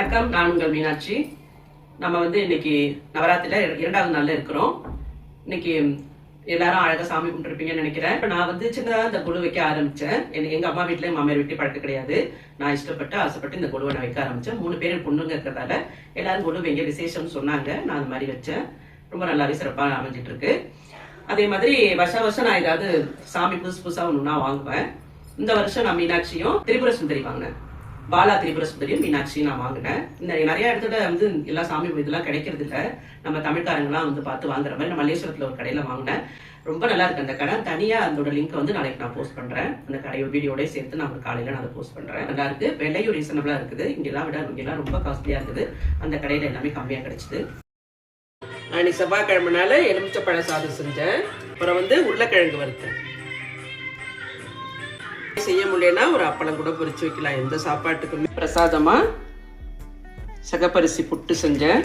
வணக்கம், நான் உங்கள் மீனாட்சி. நம்ம வந்து இன்னைக்கு நவராத்திரியில் 2வது நாளில் இருக்கிறோம். இன்னைக்கு எல்லாரும் அழகாக சாமி கும்பிட்டுருப்பீங்கன்னு நினைக்கிறேன். நான் வந்து சின்னதாக இந்த குழு வைக்க ஆரம்பித்தேன். எங்கள் அம்மா வீட்டில் மாமியார் வீட்டில் பழக்கம் கிடையாது. நான் இஷ்டப்பட்டு ஆசைப்பட்டு இந்த குழுவை நான் வைக்க ஆரம்பித்தேன். 3 பேர் பொண்ணுங்க இருக்கிறதால எல்லாரும் குழு வைங்க விசேஷம்னு சொன்னாங்க. நான் அந்த மாதிரி வச்சேன். ரொம்ப நல்லாவே சிறப்பாக அமைஞ்சிட்டு இருக்கு. அதே மாதிரி வருஷம் நான் ஏதாவது சாமி புதுசாக ஒன்றுனா வாங்குவேன். இந்த வருஷம் நான் மீனாட்சியும் திரிபுர சுந்தரி வாங்கினேன். பாலா திரிபுர சுந்தரியும் மீனாட்சியும் நான் வாங்கினேன். நிறைய இடத்துல வந்து எல்லா சாமி இதெல்லாம் கிடைக்கிறது இல்லை. நம்ம தமிழ்காரங்களாம் வந்து பார்த்து வாங்குற மாதிரி நான் மல்லேஸ்வரத்தில் ஒரு கடையில் வாங்கினேன். ரொம்ப நல்லா இருக்கு அந்த கடை. தனியாக அதோட லிங்க் வந்து நாளைக்கு நான் போஸ்ட் பண்ணுறேன். அந்த கடையோட வீடியோடய சேர்த்து நான் காலையில் நான் அதை போஸ்ட் பண்ணுறேன். நல்லா இருக்கு, விலையும் ரீசனபிளாக இருக்குது. இங்கெல்லாம் விட இங்கெல்லாம் ரொம்ப காஸ்ட்லியாக இருக்குது. அந்த கடையில் எல்லாமே கம்மியாக கிடைச்சிது. நான் இன்னைக்கு செவ்வாய்க்கிழமைனால எலுமிச்சப்பழ சாதம் செஞ்சேன். அப்புறம் வந்து உருளைக்கிழங்கு வறுத்தேன். செய்ய முடியலன்னா ஒரு அப்பளம் கூட பொரிச்சு வைக்கலாம். எந்த சாப்பாட்டுக்குமே. பிரசாதமா சகப்பரிசி புட்டு செஞ்சேன்.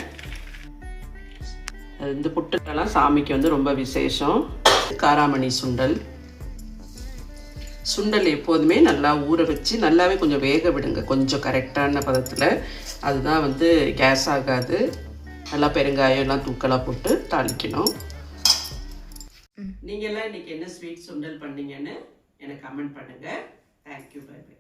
இந்த புட்டுக்கெல்லாம் சாமிக்கு வந்து ரொம்ப விசேஷம். காராமணி சுண்டல். சுண்டல் எப்போதுமே நல்லா ஊற வச்சு நல்லாவே கொஞ்சம் வேக விடுங்க, கொஞ்சம் கரெக்டான பதத்தில். அதுதான் வந்து கேஸ் ஆகாது. நல்லா பெருங்காயம் எல்லாம் தூக்கலாக போட்டு தாளிக்கணும். நீங்க எல்லாம் இன்னைக்கு என்ன ஸ்வீட் சுண்டல் பண்ணீங்கன்னு எனக்கு கமெண்ட் பண்ணுங்க. Thank you, bye by.